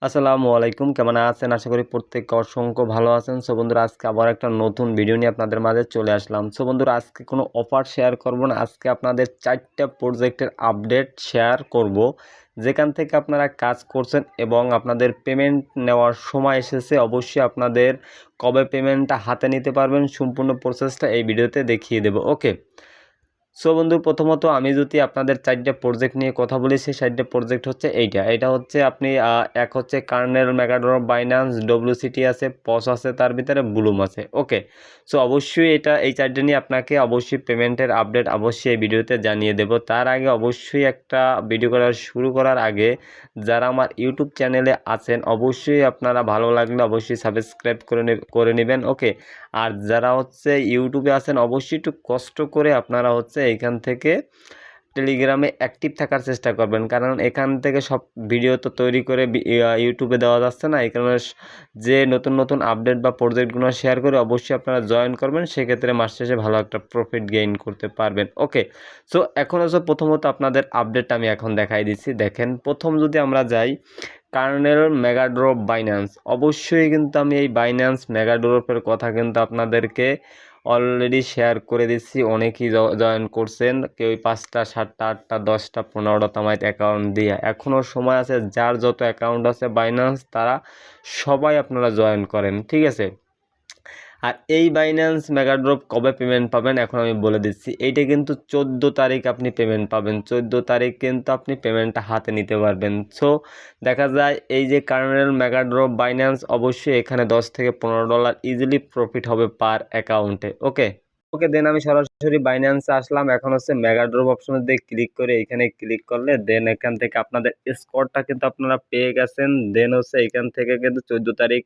আসসালামু আলাইকুম, কেমন আছেন? আশা করি প্রত্যেকে অসংখ্য ভালো আছেন। সো বন্ধুরা, আজকে আবার একটা নতুন ভিডিও নিয়ে আপনাদের মাঝে চলে আসলাম। সো বন্ধুরা, আজকে কোনো অফার শেয়ার করব না। আজকে আপনাদের 4টা প্রজেক্টের আপডেট শেয়ার করব, যেখান থেকে আপনারা কাজ করছেন এবং আপনাদের পেমেন্ট নেওয়ার সময় এসেছে। অবশ্যই আপনাদের কবে পেমেন্টটা হাতে নিতে পারবেন, সম্পূর্ণ প্রসেসটা এই ভিডিওতে দেখিয়ে দেব। ওকে। সো বন্ধু, প্রথমত আমি যদি আপনাদের 4টা প্রজেক্ট নিয়ে কথা বলি, সেই 4টা প্রজেক্ট হচ্ছে এটা হচ্ছে আপনি এক হচ্ছে কার্নেল, মেগাড্রপ, বাইন্যান্স, ডব্লিউসিটি আছে, পস আছে, তার ভিতরে ব্লুম আছে। ওকে। সো অবশ্যই এই 4টা নিয়ে আপনাকে অবশ্যই পেমেন্টের আপডেট অবশ্যই এই ভিডিওতে জানিয়ে দেব। তার আগে অবশ্যই একটা ভিডিও শুরু করার আগে যারা আমার ইউটিউব চ্যানেলে আছেন, অবশ্যই আপনারা ভালো লাগলে অবশ্যই সাবস্ক্রাইব করে নেবেন। ওকে। আর যারা হচ্ছে ইউটিউবে আছেন, অবশ্যই একটু কষ্ট করে আপনারা হচ্ছে এইখান থেকে টেলিগ্রামে অ্যাক্টিভ থাকার চেষ্টা করবেন, কারণ এখান থেকে সব ভিডিও তো তৈরি করে ইউটিউবে দেওয়া যাচ্ছে না। এই কারণে যে নতুন নতুন আপডেট বা প্রজেক্টগুলো শেয়ার করে অবশ্যই আপনারা জয়েন করবেন, সেক্ষেত্রে মাস শেষে ভালো একটা প্রফিট গেইন করতে পারবেন। ওকে। সো এখন হচ্ছে প্রথমত আপনাদের আপডেট আমি এখন দেখাই দিচ্ছি। দেখেন, প্রথম যদি আমরা যাই কার্নেল, মেগাড্রপ, বাইন্যান্স, অবশ্যই কিন্তু আমি এই বাইন্যান্স মেগাড্রপের কথা কিন্তু আপনাদেরকে অলরেডি শেয়ার করে দিচ্ছি। অনেকেই জয়েন করছেন, কেউ 5টা, 7টা, 8টা, 10টা, 15টা তামাইত অ্যাকাউন্ট দিয়ে। এখনও সময় আছে, যার যত অ্যাকাউন্ট আছে বাইন্যান্স, তারা সবাই আপনারা জয়েন করেন, ঠিক আছে? আর এই বাইন্যান্স মেগাড্রপ কবে পেমেন্ট পাবেন এখন আমি বলে দিচ্ছি। এইটা কিন্তু 14 তারিখ আপনি পেমেন্ট পাবেন। 14 তারিখ কিন্তু আপনি পেমেন্টটা হাতে নিতে পারবেন। সো দেখা যায় এই যে কার্নেল, মেগাড্রপ, বাইন্যান্স, অবশ্যই এখানে $10 থেকে $15 ইজিলি প্রফিট হবে পার অ্যাকাউন্টে। ওকে। ওকে, দেন আমি সরাসরি বাইন্যান্সে আসলাম। এখন হচ্ছে মেগাড্রপ অপশনে দিয়ে ক্লিক করে এখানে ক্লিক করলে দেন এখান থেকে আপনাদের স্কোরটা কিন্তু আপনারা পেয়ে গেছেন। দেন হচ্ছে এখান থেকে কিন্তু 14 তারিখ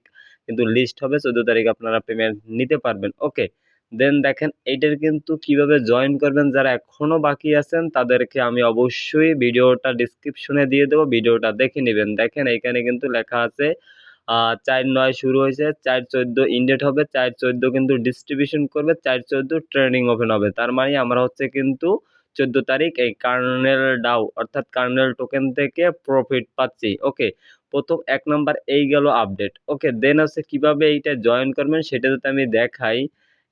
কিন্তু লিস্ট হবে। 14 তারিখ আপনারা পেমেন্ট নিতে পারবেন। ওকে। দেন দেখেন, এইটার কিন্তু কিভাবে জয়েন করবেন, যারা এখনো বাকি আছেন তাদেরকে আমি অবশ্যই ভিডিওটা ডিসক্রিপশনে দিয়ে দেবো, ভিডিওটা দেখে নেবেন। দেখেন এখানে কিন্তু লেখা আছে 4/9 শুরু হয়েছে, 4/14 ইনডেট হবে, 4/14 কিন্তু ডিস্ট্রিবিউশন করবে, 4/14 ট্রেডিং ওপেন হবে। তার মানে আমরা হচ্ছে কিন্তু 14 তারিখ এই কার্নেল ডাউ অর্থাৎ কার্নেল টোকেন থেকে প্রফিট পাচ্ছি। ওকে। প্রথম 1 নাম্বার এই গেল আপডেট। ওকে। দেন হচ্ছে কিভাবে এইটা জয়েন করবেন সেটা যদি আমি দেখাই,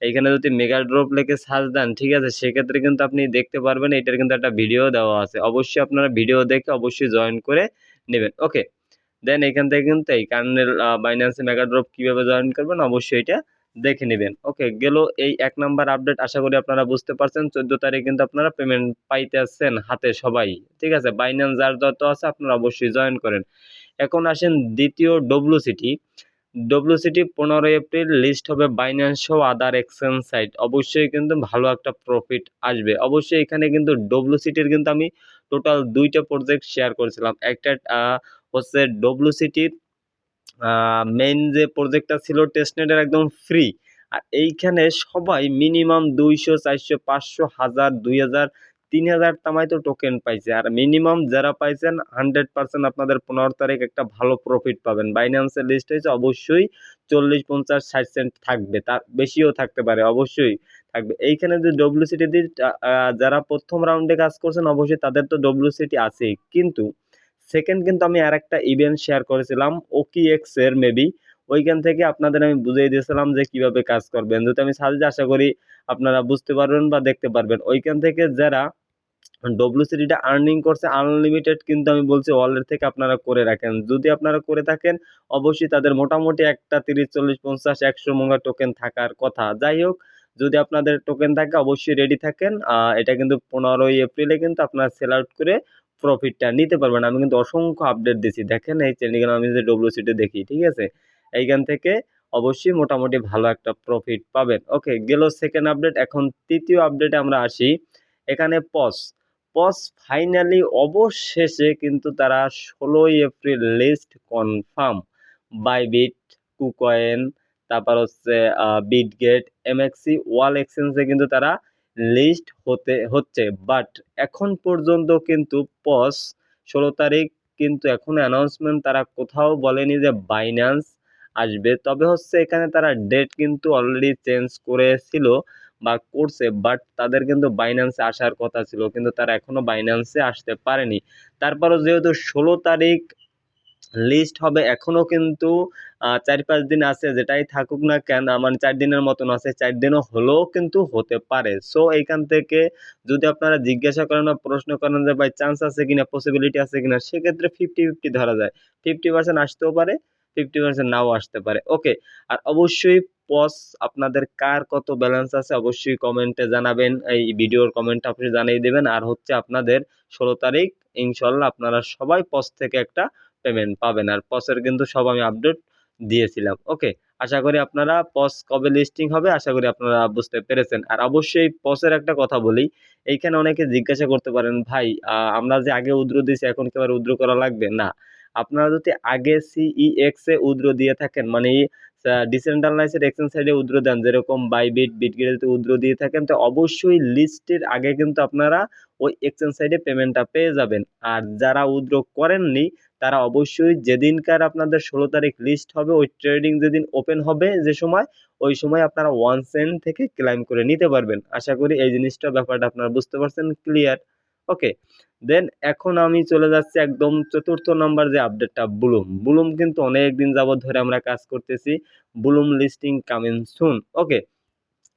এইখানে যদি মেগা ড্রপ লিখে সার্চ দেন, ঠিক আছে, সেক্ষেত্রে কিন্তু আপনি দেখতে পারবেন এটার কিন্তু একটা ভিডিও দেওয়া আছে। অবশ্যই আপনারা ভিডিও দেখে অবশ্যই জয়েন করে নেবেন। ওকে। দেন এখান থেকে কিন্তু এই কার্নেল বাইন্যান্সে মেগাড্রপ কিভাবে জয়েন করবেন অবশ্যই এটা দেখে নেবেন। ওকে, গেল এই 1 নাম্বার আপডেট। আশা করি আপনারা বুঝতে পারছেন। 14 তারিখ কিন্তু আপনারা পেমেন্ট পাইতে আসছেন হাতে সবাই, ঠিক আছে? বাইন্যান্স যার যত আছে আপনারা অবশ্যই জয়েন করেন। এখন আসেন দ্বিতীয় ডব্লিউসিটি। ডব্লিউসিটি 15 এপ্রিল লিস্ট হবে বাইন্যান্স সহ আদার এক্সচেঞ্জ সাইট। অবশ্যই কিন্তু ভালো একটা প্রফিট আসবে। অবশ্যই এখানে কিন্তু ডব্লিউসিটির কিন্তু আমি টোটাল 2টা প্রজেক্ট শেয়ার করেছিলাম। একটা হচ্ছে ডব্লিউসিটির মেইন যে প্রজেক্টটা ছিল টেস্টনেটের একদম ফ্রি। আর এইখানে সবাই মিনিমাম 200, 400, 500, 1000, 2000, 3000 তামাই তো টোকেন পাইছে। আর মিনিমাম যারা পাইছেন 100% আপনাদের 15 তারিখ একটা ভালো প্রফিট পাবেন। বাইন্যান্সের লিস্ট হয়েছে, অবশ্যই 40, 50, 60 সেন্ট থাকবে, তার বেশিও থাকতে পারে, অবশ্যই থাকবে। এইখানে যে ডব্লিউসিটি যারা প্রথম রাউন্ডে কাজ করছেন অবশ্যই তাদের তো ডব্লিউসিটি আছেই, কিন্তু সেকেন্ড কিন্তু আমি আরেকটা ইভেন্ট শেয়ার করেছিলাম OKX এর মেবি, ওইখান থেকে আপনাদের আমি বুঝিয়ে দিয়েছিলাম যে কিভাবে কাজ করবেন। যদি আমি সাজেস্ট আশা করি আপনারা বুঝতে পারবেন বা দেখতে পারবেন। ওইখান থেকে যারা ডব্লিউসিটিটা আর্নিং করছে আনলিমিটেড, কিন্তু আমি বলছি ওয়ালেট থেকে আপনারা করে রাখেন। যদি আপনারা করে থাকেন অবশ্যই তাদের মোটামুটি একটা 30, 40, 50, 100 মঙ্গা টোকেন থাকার কথা। যাই হোক, যদি আপনাদের টোকেন থাকে অবশ্যই রেডি থাকেন। এটা কিন্তু 15 এপ্রিলে কিন্তু আপনারা সেল আউট করে প্রফিটটা নিতে পারবেন। আমি কিন্তু অসংখ্য আপডেট দিছি। দেখেন এই টেলিগ্রাম আমি যে ডব্লিউসিটি দেখি, ঠিক আছে, এইখান থেকে অবশ্যই মোটামুটি ভালো একটা প্রফিট পাবেন। ওকে, গেল সেকেন্ড আপডেট। এখন তৃতীয় আপডেটে আমরা আসি। এখানে পস পস ফাইনালি অবশেষে কিন্তু তারা 16 April list confirm. Bybit, KuCoin, তারপর হচ্ছে বিটগেট, এমএক্সি, ওয়াল এক্সচেঞ্জে কিন্তু তারা লিস্ট হচ্ছে। বাট এখন পর্যন্ত কিন্তু পস 16 তারিখ কিন্তু এখনো অ্যানাউন্সমেন্ট তারা কোথাও বলেনি যে বাইন্যান্স আসবে। তবে হচ্ছে এখানে তারা ডেট কিন্তু অলরেডি চেঞ্জ করেছিল বা করছে, বাট তাদের কিন্তু বাইন্যান্সে আসার কথা ছিল, কিন্তু তারা এখনো বাইন্যান্সে আসতে পারেনি। তারপরও যেহেতু 16 তারিখ লিস্ট হবে এখনো কিন্তু ৪-৫ দিন আছে, যেটাই থাকুক না কেন মানে ৪ দিনের মতন আছে, ৪ দিনও হলেও কিন্তু হতে পারে। সো এইখান থেকে যদি আপনারা জিজ্ঞাসা করেন বা প্রশ্ন করেন যে ভাই চান্স আছে কিনা, পসিবিলিটি আছে কিনা, সেক্ষেত্রে 50-50 ধরা যায়। 50% আসতেও পারে, 50% নাও আসতে পারে। ওকে। আর অবশ্যই পস আপনাদের কার কত ব্যালেন্স আছে অবশ্যই কমেন্টে জানাবেন। এই ভিডিওর কমেন্টে আপনি জানিয়ে দেবেন। আর হচ্ছে আপনাদের ১৬ তারিখ ইনশাল্লাহ আপনারা সবাই পস থেকে একটা পেমেন্ট পাবেন। আর পসের কিন্তু সব আমি আপডেট দিয়েছিলাম। ওকে। আশা করি আপনারা পস কবে লিস্টিং হবে আশা করি আপনারা বুঝতে পেরেছেন। আর অবশ্যই পসের একটা কথা বলি, এইখানে অনেকে জিজ্ঞাসা করতে পারেন ভাই আমরা যে আগে উইথড্র দিয়েছি এখন কি আবার উইথড্র করা লাগবে? না। আপনারা যদি আগে সিইএক্স এ উইথড্র দিয়ে থাকেন মানে ডিসেন্ট্রালাইজড এক্সচেঞ্জ সাইটে উইথড্র দেন, যেরকম বাইবিট, বিটগেটে যদি উইথড্র দিয়ে থাকেন তো অবশ্যই লিস্টের আগে কিন্তু আপনারা ওই এক্সচেঞ্জ সাইটে পেমেন্টটা পেয়ে যাবেন। আর যারা উইথড্র করেননি তারা অবশ্যই যেদিনকার আপনাদের ১৬ তারিখ লিস্ট হবে ওই ট্রেডিং যেদিন ওপেন হবে যে সময়, ওই সময় আপনারা 1 সেন্ট থেকে ক্লাইম করে নিতে পারবেন। আশা করি এই জিনিসটা ব্যাপারটা আপনারা বুঝতে পারছেন, ক্লিয়ার? ওকে। দেন এখন আমি চলে যাচ্ছি একদম ৪র্থ নাম্বার যে আপডেটটা বুলুম। বুলুম কিন্তু অনেকদিন যাবৎ ধরে আমরা কাজ করতেছি। Blum listing coming soon. ওকে।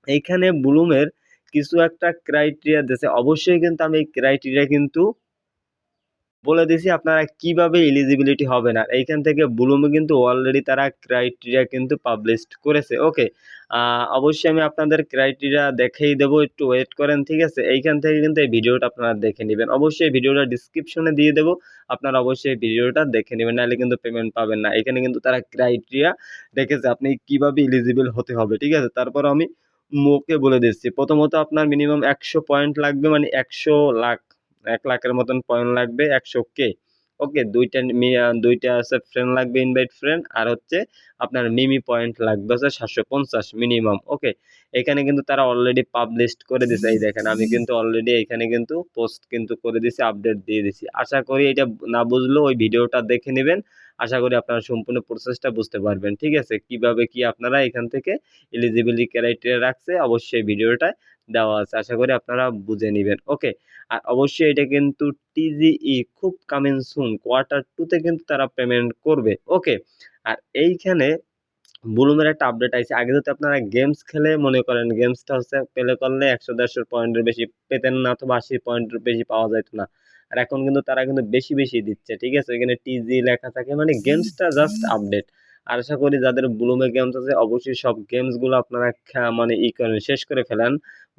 এইখানে বুলুমের কিছু একটা ক্রাইটেরিয়া দিয়েছে। অবশ্যই কিন্তু আমি এই ক্রাইটেরিয়া কিন্তু বলে দিছি আপনারা কিভাবে এলিজিবিলিটি হবেন। আর এইখান থেকে ব্লুমে কিন্তু অলরেডি তারা ক্রাইটেরিয়া কিন্তু পাবলিশড করেছে। ওকে। অবশ্যই আমি আপনাদের ক্রাইটেরিয়া দেখিয়ে দেবো, একটু ওয়েট করেন, ঠিক আছে? এইখান থেকে কিন্তু এই ভিডিওটা আপনারা দেখে নিবেন। অবশ্যই ভিডিওটা ডিসক্রিপশনে দিয়ে দেবো, আপনারা অবশ্যই ভিডিওটা দেখে নেবেন, নাহলে কিন্তু পেমেন্ট পাবেন না। এখানে কিন্তু তারা ক্রাইটেরিয়া রেখেছে আপনি কিভাবে এলিজিবল হতে হবে, ঠিক আছে? তারপর আমি মুখে বলে দিচ্ছি। প্রথমত আপনার মিনিমাম ১০০ পয়েন্ট লাগবে, মানে ১০০ লাখ ১ লাখের মতন পয়েন্ট লাগবে, ১০০ কে। ওকে। ২টা আছে ফ্রেন্ড লাগবে, ইনভাইট ফ্রেন্ড। আর হচ্ছে আপনার মিমি পয়েন্ট লাগবে হচ্ছে ৭৫০ মিনিমাম। ওকে। এখানে কিন্তু তারা অলরেডি পাবলিশড করে দিছে। এই দেখেন আমি কিন্তু অলরেডি এখানে কিন্তু পোস্ট কিন্তু করে দিছি, আপডেট দিয়ে দিছি। আশা করি এটা না বুঝলেও ওই ভিডিওটা দেখে নিবেন। আশা করি আপনারা সম্পূর্ণ প্রসেসটা বুঝতে পারবেন, ঠিক আছে? কিভাবে কি আপনারা এখান থেকে এলিজিবিলিটি ক্রাইটেরিয়া রাখছে অবশ্যই ভিডিওটায় দেওয়া আছে। আশা করি আপনারা বুঝে নিবেন। ওকে। আর অবশ্যই এটা কিন্তু টিজিই খুব কামিং সুন কোয়ার্টার 2 তে কিন্তু তারা পেমেন্ট করবে। ওকে। আর এইখানে বুলুমের একটা আপডেট আইছে। আগে যদি আপনারা গেমস খেলে মনে করেন গেমসটা হচ্ছে প্লে করলে ১০০-১৫০ পয়েন্টের বেশি পেতেন না, অথবা ৮০ পয়েন্টের বেশি পাওয়া যাইত না। আর এখন কিন্তু তারা কিন্তু বেশি, বেশি দিচ্ছে। ঠিক আছে? এখানে টিজি লেখা থাকে মানে গেমসটা জাস্ট আপডেট। আর আশা করি যাদের ব্লুমে গেমস আছে অবশ্যই সব গেমস গুলো আপনারা মানে করেন, শেষ করে ফেলেন।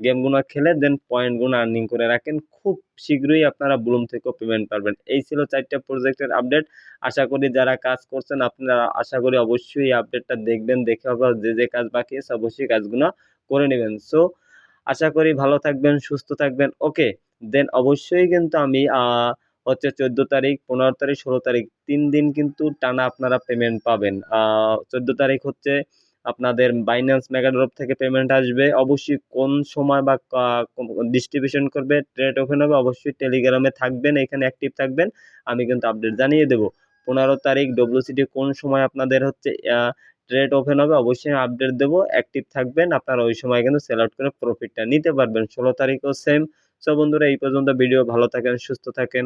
গেমগুলো খেলে দেন পয়েন্টগুলো আর্নিং করে রাখেন। খুব শীঘ্রই আপনারা ব্লুম থেকেও পেমেন্ট পারবেন। এই ছিল ৪ টা প্রজেক্টের আপডেট। আশা করি যারা কাজ করছেন আপনারা আশা করি অবশ্যই এই আপডেটটা দেখবেন। দেখে আবার যে কাজ বাকি আছে অবশ্যই কাজগুলো করে নেবেন। সো আশা করি ভালো থাকবেন, সুস্থ থাকবেন। ওকে। দেন অবশ্যই কিন্তু আমি হচ্ছে ১৪ তারিখ, ১৫ তারিখ, ১৬ তারিখ ৩ দিন কিন্তু টানা আপনারা পেমেন্ট পাবেন। ১৪ তারিখ হচ্ছে আপনাদের বাইন্যান্স মেগাড্রপ থেকে পেমেন্ট আসবে। অবশ্যই কোন সময় বা ডিস্ট্রিবিউশন করবে, ট্রেড ওপেন হবে অবশ্যই টেলিগ্রামে থাকবেন, এখানে অ্যাক্টিভ থাকবেন। আমি কিন্তু আপডেট জানিয়ে দেব। ১৫ তারিখ ডব্লিউসিটি কোন সময় আপনাদের হচ্ছে ট্রেড ওপেন হবে অবশ্যই আপডেট দেবো, অ্যাক্টিভ থাকবেন। আপনারা ওই সময় কিন্তু সেল আউট করে প্রফিটটা নিতে পারবেন। ১৬ তারিখও সেম। সো বন্ধুরা এই পর্যন্ত ভিডিও, ভালো থাকেন, সুস্থ থাকেন।